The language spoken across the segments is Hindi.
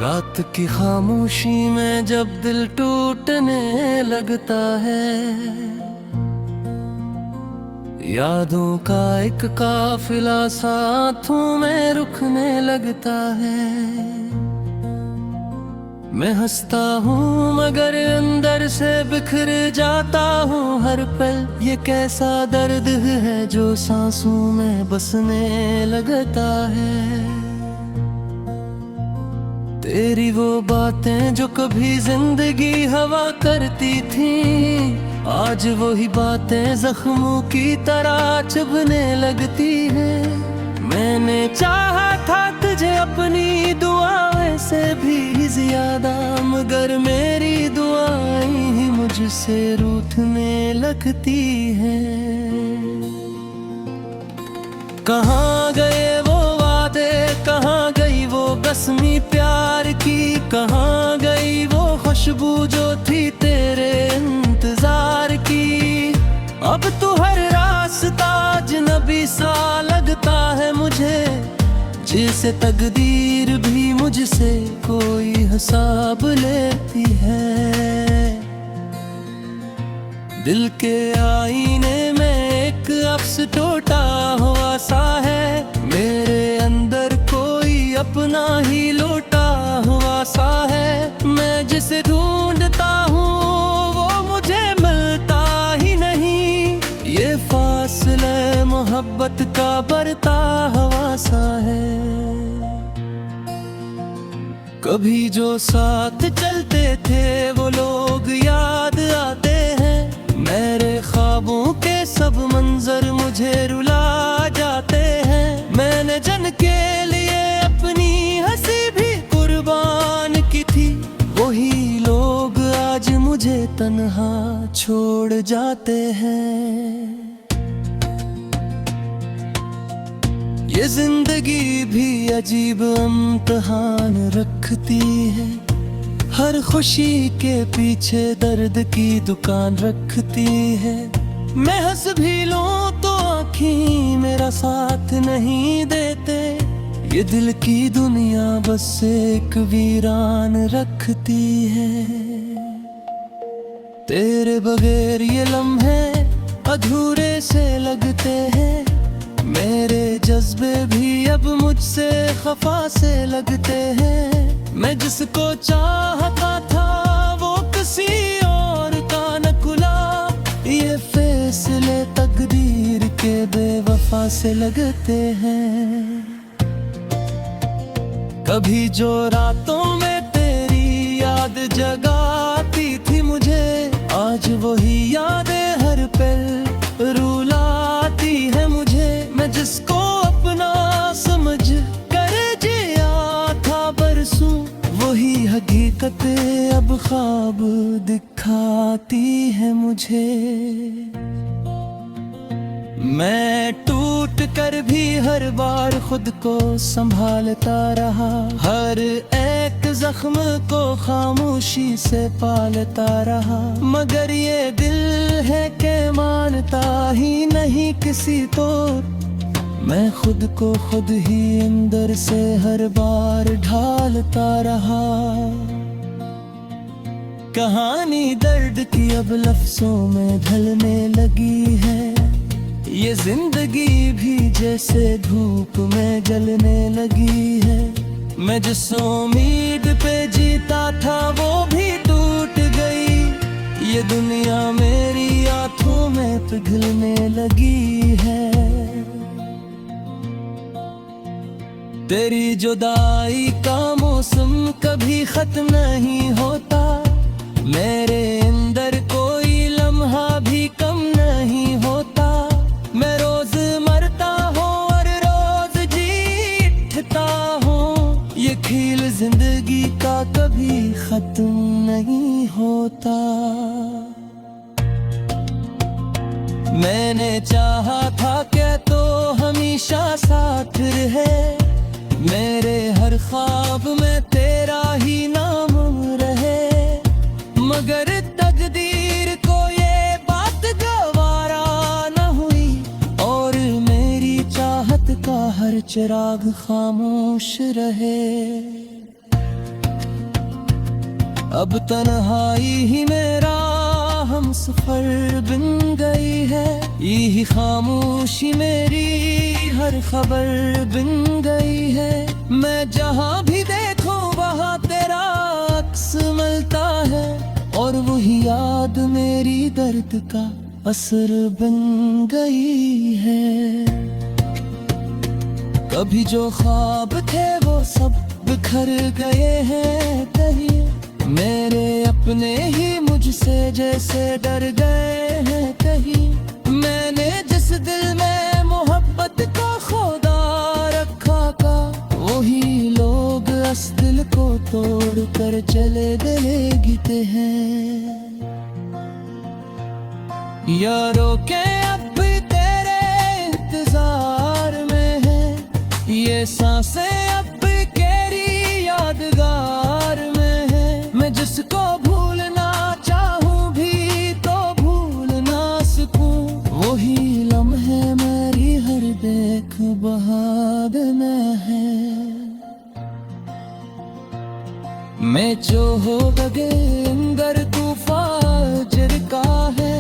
रात की खामोशी में जब दिल टूटने लगता है, यादों का एक काफिला साथों में रुकने लगता है। मैं हंसता हूँ मगर अंदर से बिखर जाता हूँ हर पल। ये कैसा दर्द है जो सांसों में बसने लगता है। तेरी वो बातें जो कभी जिंदगी हवा करती थी, आज वही बातें जख्मों की तरह चुभने लगती हैं। मैंने चाहा था तुझे अपनी दुआओं से भी ज्यादा, मगर मेरी दुआएं ही मुझसे रूठने लगती हैं। कहाँ गए वो वादे, कहाँ गई वो कसमी प्यार की, कहाँ गई वो खुशबू जो थी तेरे इंतजार की। अब तो हर रास्ता अजनबी सा लगता है मुझे, जैसे तकदीर भी मुझसे कोई हिसाब लेती है। दिल के आईने में एक अक्स टूटा हुआ सा है, मेरे अंदर कोई अपना ही लौटा हुआ सा है। मैं जिसे ढूंढता हूँ वो मुझे मिलता ही नहीं, ये फासले मोहब्बत का बढ़ता हुआ सा है। कभी जो साथ चलते थे वो लोग याद आते हैं, मेरे ख्वाबों के सब मंजर मुझे रुला जाते हैं। मैंने जन के लिए अपनी हंसी भी कुर्बान की थी, वही लोग आज मुझे तन्हा छोड़ जाते हैं। ये जिंदगी भी अजीब इम्तिहान रखती है, हर खुशी के पीछे दर्द की दुकान रखती है। मैं हंस भी लूं तो आँखें मेरा साथ नहीं देते, ये दिल की दुनिया बस एक वीरान रखती है। तेरे बगैर ये लम्हे अधूरे से लगते हैं, मेरे जज्बे भी अब मुझसे खफा से लगते हैं। मैं जिसको चाहता था वो किसी और का न खुला, ये फैसले तकदीर के बेवफा से लगते हैं। कभी जो रातों में तेरी याद जगाती थी मुझे, आज वही यादें हर पल रुलाती है मुझे। मैं जिसको अपना समझ कर जिया था बरसों, वही हकीकतें अब ख्वाब दिखाती है मुझे। मैं टूट कर भी हर बार खुद को संभालता रहा, हर एक जख्म को खामोशी से पालता रहा। मगर ये दिल है कि मानता ही नहीं किसी को, मैं खुद को खुद ही अंदर से हर बार ढालता रहा। कहानी दर्द की अब लफ्जों में ढलने लगी है, ये जिंदगी भी जैसे धूप में जलने लगी है। मैं जिस उम्मीद पे जीता था वो भी टूट गई, ये दुनिया मेरी आंखों में पिघलने लगी है। तेरी जुदाई का मौसम कभी खत्म नहीं होता, मेरे अंदर कोई लम्हा भी कम नहीं होता। मैं रोज मरता हूँ और रोज जीता हूँ, ये खेल जिंदगी का कभी खत्म नहीं होता। मैंने चाहा था क्या तो हमेशा साथ रहे, मेरे हर ख्वाब में तेरा ही नाम रहे। मगर तकदीर को ये बात गवारा न हुई, और मेरी चाहत का हर चिराग खामोश रहे। अब तन्हाई ही मेरा हम सफर बन गई है, यही खामोशी मेरी हर खबर बन गई है। मैं जहाँ भी देखूं वहाँ तेरा अक्स मिलता है, और वही याद मेरी दर्द का असर बन गई है। कभी जो ख्वाब थे वो सब बिखर गए हैं कहीं, मेरे अपने ही मुझसे जैसे डर गए हैं कहीं। मैंने जिस दिल में मोहब्बत का खुदा रखा था, वही लोग इस दिल को तोड़ कर चले गए गिते हैं। यारों के अब भी तेरे इंतजार में है, ये सांसें अब भी तेरी यादगार में है। मैं जिसको भूलना चाहूँ भी तो भूल ना सकूं, वही लम्हे मेरी हर देख बहाद में है। मैं जो हो गए अंदर तूफान जिरका है,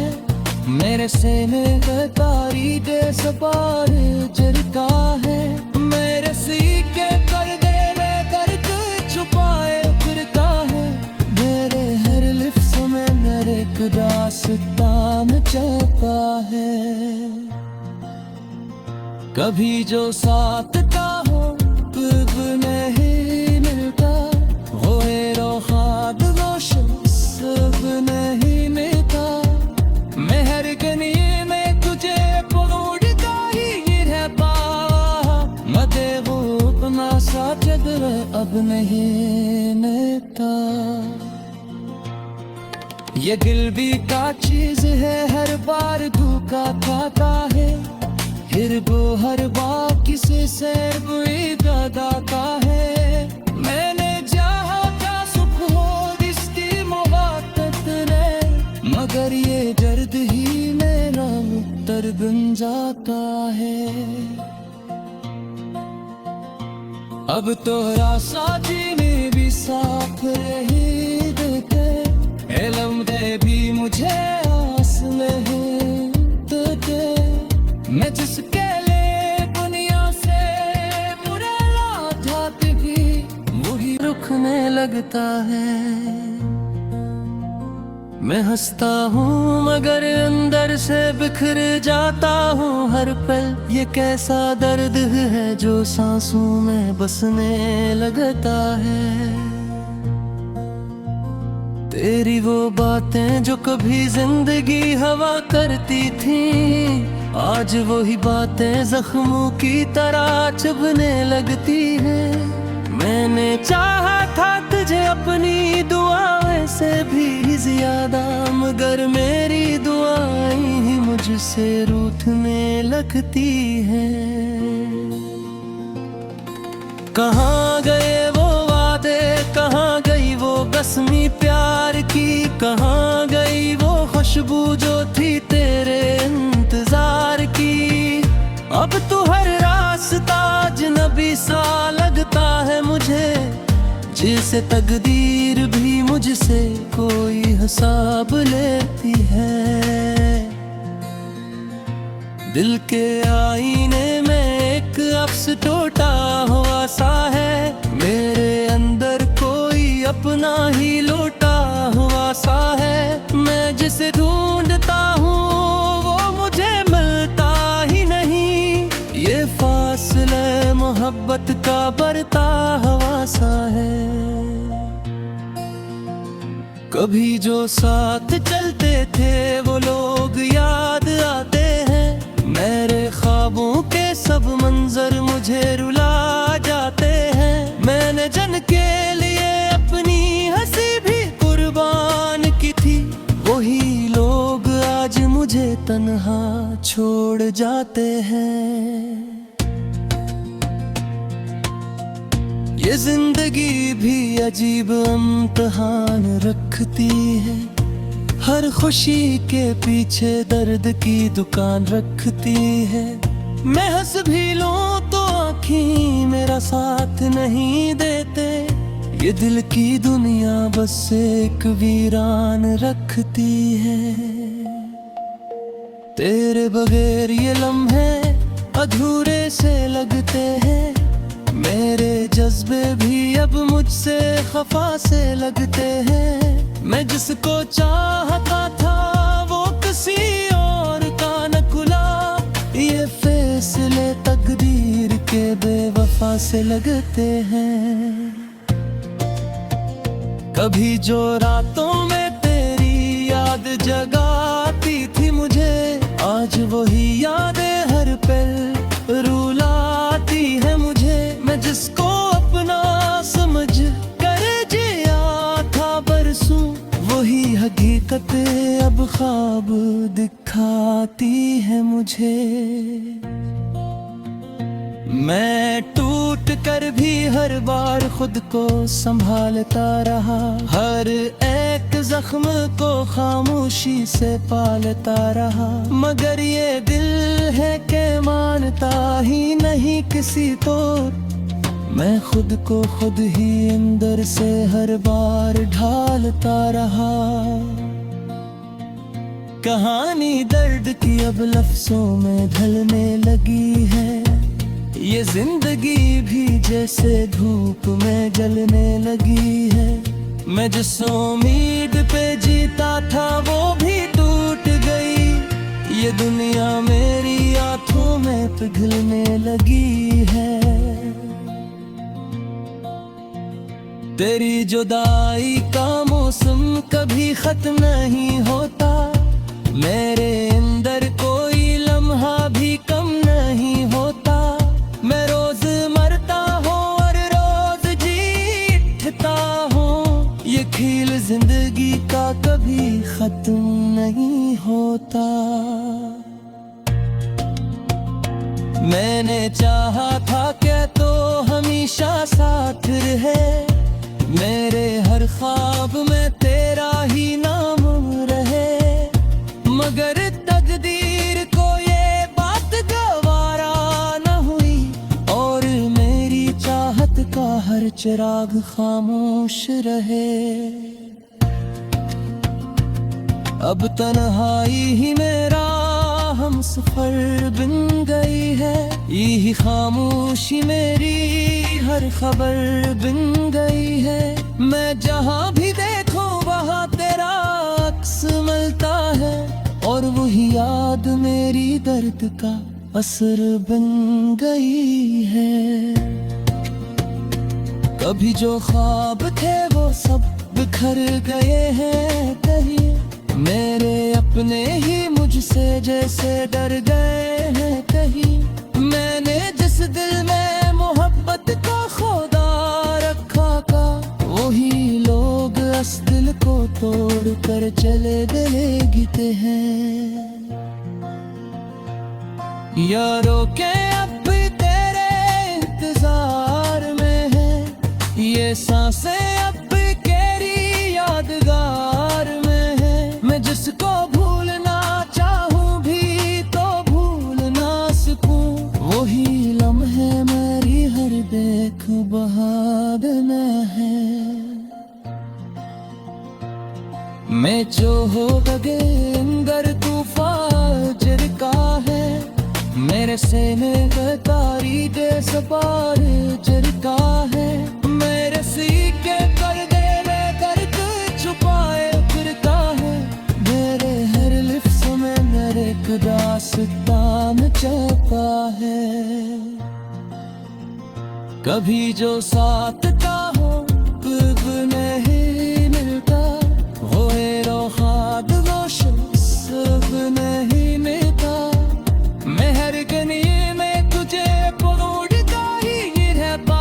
मेरे सीने में तारी दे सवार जिरका है। मेरे सीके कर दे में दर्द छुपाए फिरता है, मेरे हर लिफ्स में मेरे एक दास्तान चलता है। कभी जो साथ का हो कब नहीं मिलता, वो हेरो ख्वाब वो सब नहीं मिलता। मैं हर गनी में तुझे पकड़ता ही रहता, मते वो अपना सा चदर अब नहीं मिलता। ये दिल भी का चीज है, हर बार धोखा खाता है, फिर वो हर बार किसी से बुरी दाता है। मैंने चाहा था सुख हो इसकी मोहब्बत ने, मगर ये दर्द ही मेरा उत्तर बन जाता है। अब तोहरा साथी में भी साथ रही देते, इल्म दे भी मुझे आस नहीं देते। मैं जिसके लिए दुनिया से मुरला जाती भी, वही रुकने लगता है। मैं हंसता हूँ मगर अंदर से बिखर जाता हूँ हर पल। ये कैसा दर्द है जो सांसों में बसने लगता है। तेरी वो बातें जो कभी जिंदगी हवा करती थी, आज वही बातें जख्मों की तरह चुभने लगती हैं। मैंने चाहा था तुझे अपनी दुआओं से भी ज्यादा, मगर मेरी दुआएं ही मुझसे रूठने लगती हैं। कहाँ गए वो वादे, कहाँ गई वो कसमी प्यार की, कहाँ गई वो खुशबू जो थी तेरे इंतजार की। अब तो हर रास्ता अजनबी सा लगता है मुझे, जैसे तकदीर भी मुझसे कोई हिसाब लेती है। दिल के आईने में एक अक्स टूटा हुआ सा है, मेरे अंदर कोई अपना ही लौटा हुआ सा है। मैं जिसे ढूंढता हूँ वो मुझे मिलता ही नहीं, ये फासले मोहब्बत का बढ़ता हुआ सा है। कभी जो साथ चलते थे वो लोग याद आते हैं, मेरे ख्वाबों के सब मंजर मुझे रुला जाते हैं। मैंने जन के लिए अपनी हंसी भी कुर्बान की थी, वही लोग आज मुझे तन्हा छोड़ जाते हैं। ये जिंदगी भी अजीब इम्तिहान रखती है, हर खुशी के पीछे दर्द की दुकान रखती है। मैं हंस भी लूं तो आँखें मेरा साथ नहीं देते, ये दिल की दुनिया बस एक वीरान रखती है। तेरे बगैर ये लम्हे अधूरे से लगते हैं। मेरे जज्बे भी अब मुझसे खफा से लगते हैं। मैं जिसको चाहता था वो किसी और का न खुला। ये फैसले तकदीर के बेवफा से लगते हैं। कभी जो रातों में तेरी याद जगाती थी मुझे, आज वही यादें हर पल रुलाती है मुझे। मैं जिसको अपना समझ कर जिया था बरसों, वही हकीकतें अब ख्वाब दिखाती है मुझे। मैं टूट कर भी हर बार खुद को संभालता रहा। हर एक जख्म को खामोशी से पालता रहा। मगर ये दिल है कि मानता ही नहीं किसी को। मैं खुद को खुद ही अंदर से हर बार ढालता रहा। कहानी दर्द की अब लफ्जों में ढलने लगी है। ये जिंदगी भी जैसे धूप में जलने लगी है। मैं जिस उम्मीद पे जीता था वो भी टूट गई। ये दुनिया मेरी आंखों में पिघलने लगी है। तेरी जुदाई का मौसम कभी खत्म नहीं होता। मेरे अंदर कोई लम्हा भी कम नहीं होता। मैं रोज मरता हूँ और रोज जीता हूँ। ये खेल जिंदगी का कभी खत्म नहीं होता। मैंने चाहा था क्या तो हमेशा साथ रहे। मेरे हर ख्वाब में तेरा ही नाम रहे। मगर तकदीर को ये बात गवारा न हुई और मेरी चाहत का हर चिराग खामोश रहे। अब तन्हाई ही मेरा हम सफर बन गई है। यही खामोशी मेरी हर खबर बन गई है। मैं जहाँ भी देखूं वहाँ तेरा अक्स मिलता है। और वही याद मेरी दर्द का असर बन गई है। कभी जो ख्वाब थे वो सब बिखर गए हैं कहीं। मेरे अपने ही मुझसे जैसे डर गए हैं कहीं। मैंने जिस दिल में मोहब्बत का खुदा रखा था, वही लोग इस दिल को तोड़ कर चले गए गिते हैं। यारों के अब भी तेरे इंतजार में है। ये सांसें अब भी तेरी यादगार में है। मैं जिसको भूलना चाहूँ भी तो भूल ना सकूं। वही लम्हे मेरी हर देख बहादना है। मैं जो हो गए अंदर तूफान जिरका है। मेरे सीने में तारी दे सवार जिरका है। मेरे सीके कर दे में दर्द छुपाए फिरता है। मेरे हर लिफ्स में मेरे एक दास्तान छपा है। कभी जो साथ का हो अब नहीं मिलता। वो हेरो खाद वो शख्स अब नहीं मिलता। मैं हर गनी में तुझे परोड़ता ही रहता।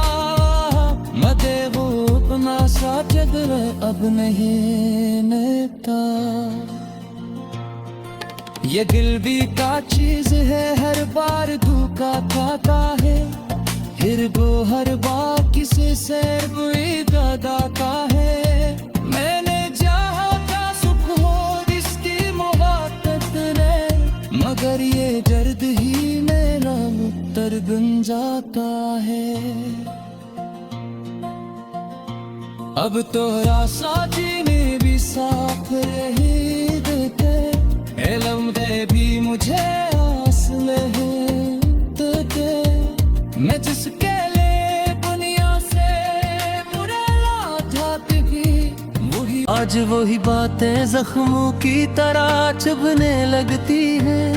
मते वो अपना सा चदर अब नहीं मिलता। ये दिल भी का चीज है, हर बार धोखा खाता है। हिरगो हर बार किसी से बुरी दाता है। मैंने चाहा था सुख हो इसकी मोहब्बत ने, मगर ये दर्द ही मेरा उत्तर बन जाता है। अब तो रास्ता जीने भी साफ रही देते, लम्हे भी मुझे आस नहीं देते। मैं जिसके लिए दुनिया से मुरला जाती थी, वही आज वही बातें जख्मों की तरह चुभने लगती हैं।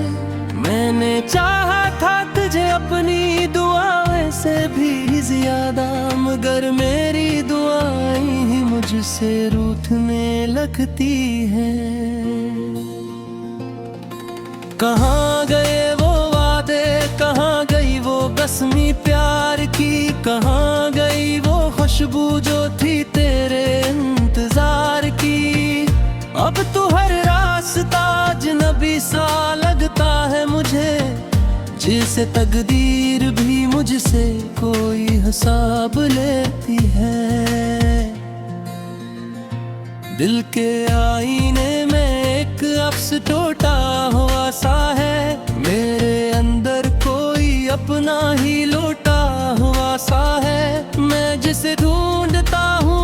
मैंने चाहा था तुझे अपनी दुआओं से भी ज्यादा, मगर मेरी दुआएं ही मुझसे रूठने लगती हैं। कहाँ गए वो वादे, कहाँ गई वो कसमी प्यार की, कहाँ गई वो खुशबू जो थी तेरे इंतजार की। अब तो हर रास्ता अजनबी सा लगता है मुझे, जिसे तकदीर भी मुझसे कोई हिसाब लेती है। दिल के आईने में एक अक्स टूटा हुआ सा है, मेरे अंदर कोई अपना ही लौटा हुआ सा है। मैं जिसे ढूंढता हूँ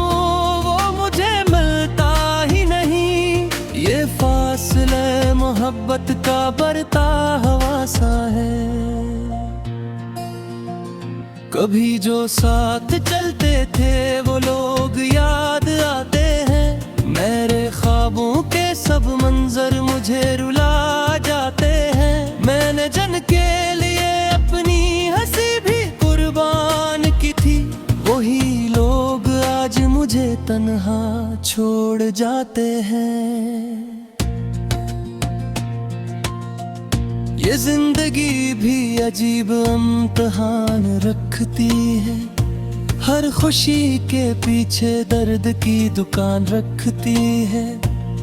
वो मुझे मिलता ही नहीं, ये फासले मोहब्बत का बढ़ता हुआ सा है। कभी जो साथ चलते थे वो लोग याद आते हैं, मेरे ख्वाबों के सब मंजर मुझे रुला जाते हैं। मैंने जन के लिए अपनी हंसी भी कुर्बान की थी, वही लोग आज मुझे तन्हा छोड़ जाते हैं। ये जिंदगी भी अजीब इम्तिहान रखती है, हर खुशी के पीछे दर्द की दुकान रखती है।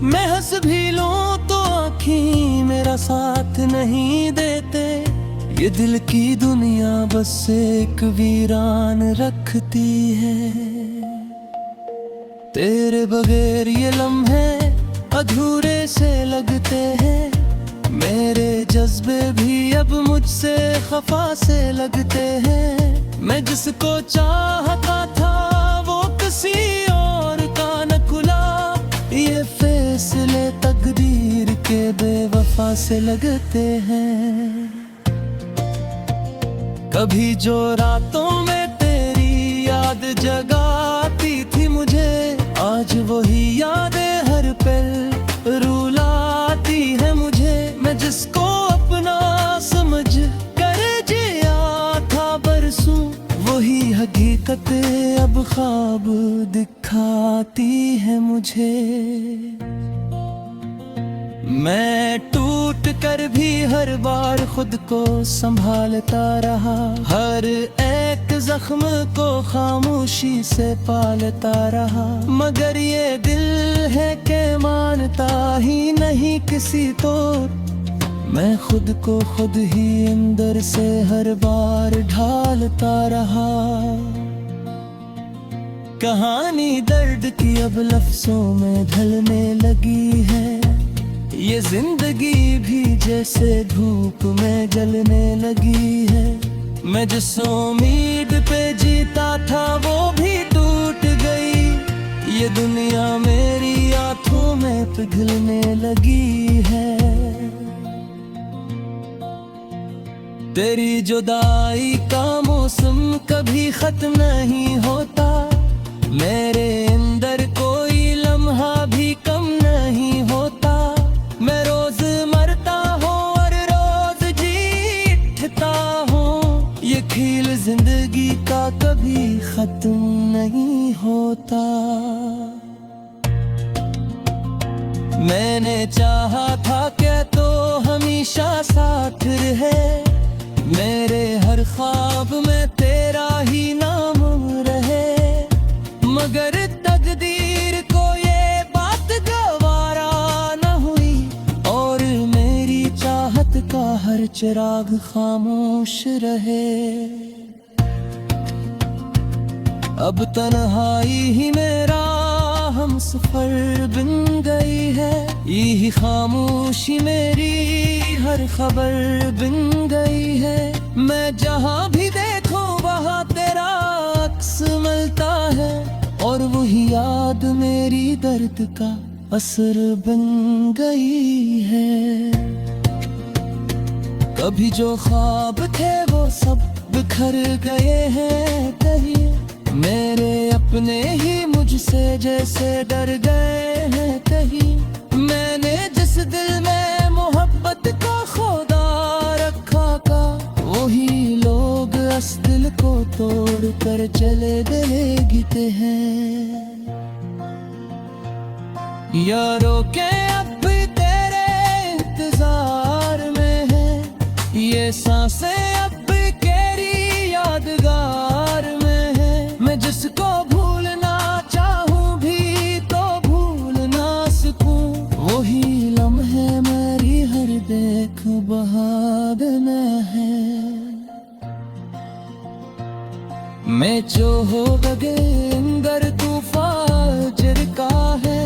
मैं हंस भी लूं तो आँखें मेरा साथ नहीं देते, ये दिल की दुनिया बस एक वीरान रखती है। तेरे बगैर ये लम्हे अधूरे से लगते हैं, मेरे जज्बे भी अब मुझसे खफा से लगते हैं। मैं जिसको चाहता था वो किसी और का न खुला, ये फैसले तकदीर के बेवफा से लगते हैं। कभी जो रातों में तेरी याद जगाती थी मुझे, आज वही यादें हर पल रुलाती है मुझे। मैं जिसको अपना समझ कर जिया था बरसों, वही हकीकत अब ख्वाब दिखाती है मुझे। मैं टूट कर भी हर बार खुद को संभालता रहा, हर एक जख्म को खामोशी से पालता रहा। मगर ये दिल है कि मानता ही नहीं किसी तौर, मैं खुद को खुद ही अंदर से हर बार ढालता रहा। कहानी दर्द की अब लफ्जों में ढलने लगी है, ये जिंदगी भी जैसे धूप में जलने लगी है। मैं जिस उम्मीद पे जीता था वो भी टूट गई, ये दुनिया मेरी आंखों में पिघलने लगी है। तेरी जुदाई का मौसम कभी खत्म नहीं होता, मेरे अंदर कोई लम्हा भी कम नहीं होता। मैं रोज मरता हूँ और रोज जीता हूँ, ये खेल जिंदगी का कभी खत्म नहीं होता। मैंने चाहा था कि तो हमेशा साथ रहे, मेरे हर ख्वाब में तेरा ही नाम रहे। मगर तकदीर को ये बात गवारा न हुई, और मेरी चाहत का हर चिराग खामोश रहे। अब तन्हाई ही मेरा हम सफर बन गई है, यही खामोशी मेरी हर खबर बन गई है। मैं जहाँ भी देखूं वहाँ तेरा अक्स मिलता है, और वही याद मेरी दर्द का असर बन गई है। कभी जो ख्वाब थे वो सब बिखर गए हैं कहीं, मेरे अपने ही मुझसे जैसे डर गए हैं कहीं। मैंने जिस दिल में मोहब्बत का खुदा रखा था, वही लोग इस दिल को तोड़ कर चले गए गिते हैं। यारों के अब भी तेरे इंतजार में है, ये सांसें अब भी तेरी यादगार में है। मैं जिसको भूलना चाहूँ भी तो भूल ना सकूं, वही लम्हे मेरी हर देख बहाद में है। मैं जो हो गए अंदर तूफान जिरका है,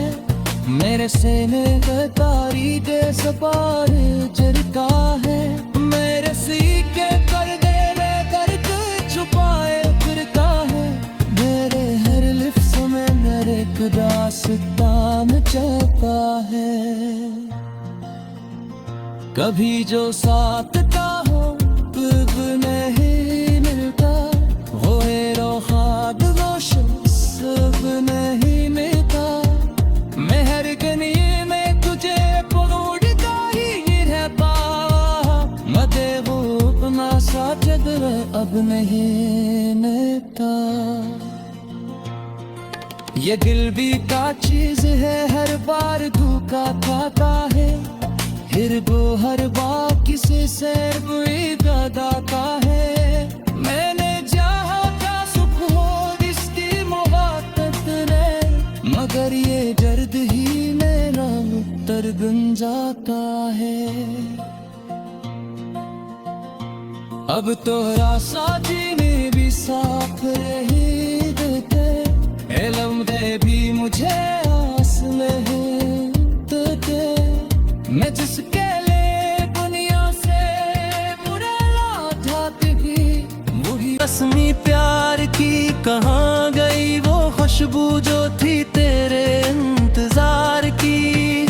मेरे सीने का तारीख सपार जिरका है। मेरे सीखे कर दे में दर्द छुपाए फिरका है, मेरे हर लिफ्स में मेरे एक दास्तान चलता है। कभी जो साथ का हो अब नहीं मिलता, वो हेरो ख्वाब वो सब नहीं मिलता। मैं हर गनी में तुझे परोड़ता ही रहता, मदे वो अपना साजद अब नहीं मिलता। ये दिल भी का चीज है, हर बार धोखा खाता है। फिर वो हर बार किसी से बुरी दाता है। मैंने चाहा था सुख हो इसकी मोहब्बत ने, मगर ये दर्द ही मेरा उत्तर बन जाता है। अब तो रासाजी में भी साथ रही देते, लम्हे भी मुझे आस नहीं देते। मैं जिसके लिए दुनिया से बुरा जाती थी, वही रस्मी प्यार की कहाँ गई वो खुशबू जो थी तेरे इंतजार की।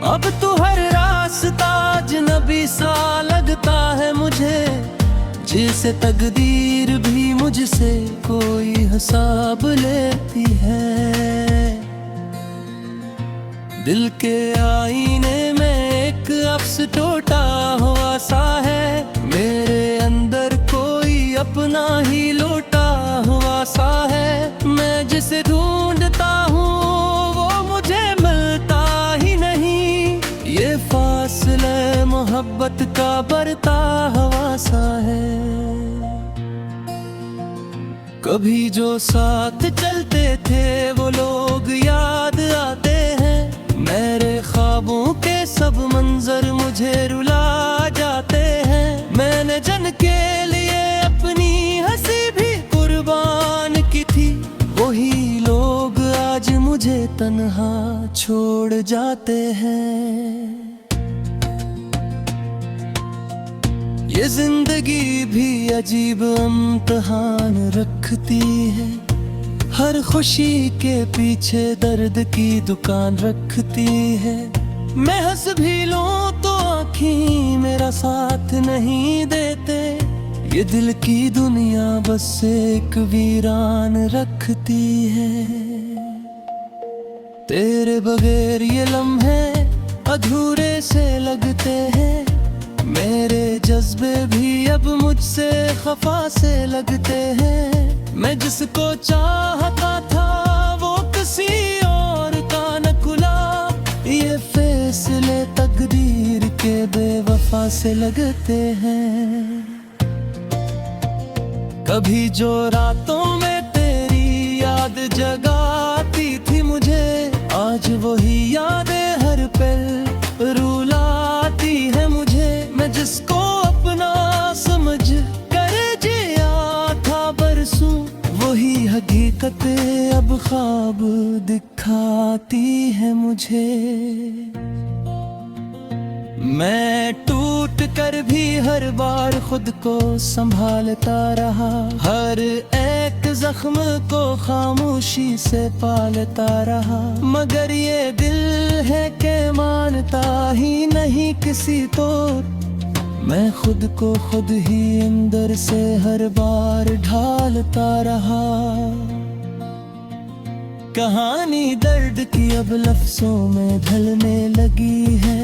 अब तो हर रास्ता अजनबी सा लगता है मुझे, जिसे तकदीर भी मुझसे कोई हिसाब लेती है। दिल के आईने में एक अक्स टूटा हुआ सा है, मेरे अंदर कोई अपना ही लौटा हुआ सा है। मैं जिसे ढूंढता हूँ वो मुझे मिलता ही नहीं, ये फासले मोहब्बत का बढ़ता हुआ सा है। कभी जो साथ चलते थे वो लोग याद आते हैं, मेरे ख्वाबों के सब मंजर मुझे रुला जाते हैं। मैंने जन के लिए अपनी हंसी भी कुर्बान की थी, वही लोग आज मुझे तन्हा छोड़ जाते हैं। ये जिंदगी भी अजीब इम्तिहान रखती है, हर खुशी के पीछे दर्द की दुकान रखती है। मैं हंस भी लूं तो आँखें मेरा साथ नहीं देते, ये दिल की दुनिया बस एक वीरान रखती है। तेरे बगैर ये लम्हे अधूरे से लगते हैं, मेरे जज्बे भी अब मुझसे खफा से लगते हैं। मैं जिसको चाहता था वो किसी और का न खुला, ये फैसले तकदीर के बेवफा से लगते हैं। कभी जो रातों में तेरी याद जगाती थी मुझे, आज वही यादें हर पल रुलाती है मुझे। मैं जिसको अपना समझ कर जिया था बरसों, वही हकीकत अब ख्वाब दिखाती है मुझे। मैं टूट कर भी हर बार खुद को संभालता रहा, हर एक जख्म को खामोशी से पालता रहा, मगर ये दिल है कि मानता ही नहीं किसी तोड़। मैं खुद को खुद ही अंदर से हर बार ढालता रहा। कहानी दर्द की अब लफ्जों में ढलने लगी है,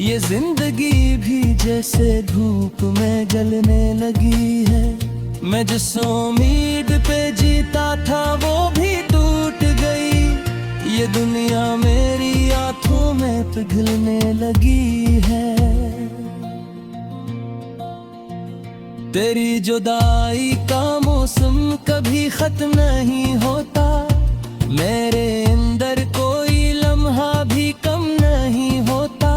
ये जिंदगी भी जैसे धूप में जलने लगी है। मैं जिस उम्मीद पे जीता था वो भी टूट गई, ये दुनिया मेरी आंखों में पिघलने लगी है। तेरी जुदाई का मौसम कभी खत्म नहीं होता, मेरे अंदर कोई लम्हा भी कम नहीं होता।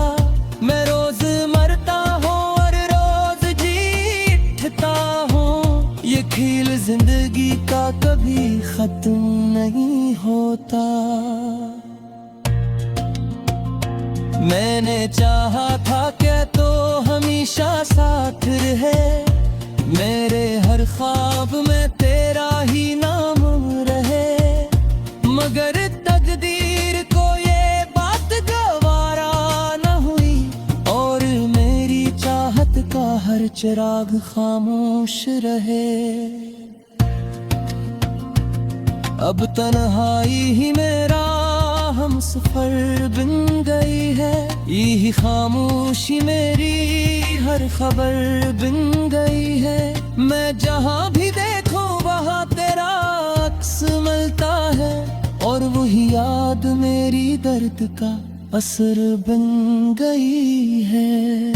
मैं रोज मरता हूँ और रोज जीता हूँ, ये खेल जिंदगी का कभी खत्म नहीं होता। मैंने चाहा था क्या तो हमेशा साथ रहे, मेरे हर ख्वाब में तेरा ही नाम रहे, मगर तकदीर को ये बात गवारा न हुई, और मेरी चाहत का हर चिराग खामोश रहे। अब तन्हाई ही मेरा हम सफर बन गई है, यही खामोशी मेरी हर खबर बन गई है। मैं जहाँ भी देखूं वहाँ तेरा अक्स मिलता है, और वही याद मेरी दर्द का असर बन गई है।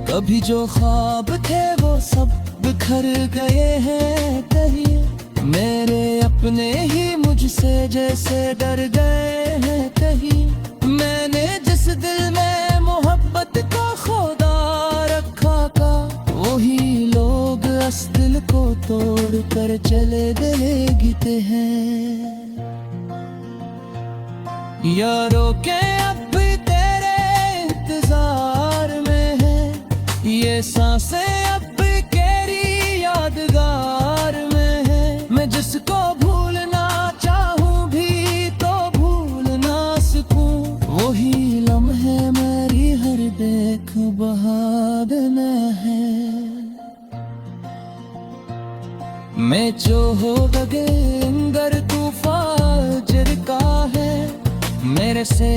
कभी जो ख्वाब थे वो सब बिखर गए हैं कहीं, मेरे अपने ही मुझसे जैसे डर गए हैं कहीं। मैंने जिस दिल में मोहब्बत का खुदा रखा था, वही लोग इस दिल को तोड़ कर चले गए गिते हैं। यारों के अब भी तेरे इंतजार में है, ये सांसें अब भी तेरी यादगार में है। मैं जिसको भूलना चाहूँ भी तो भूल ना सकूं, वही लम्हे मेरी हर देख बहार में है। मैं जो हो लगे अंदर तूफान का है, मेरे से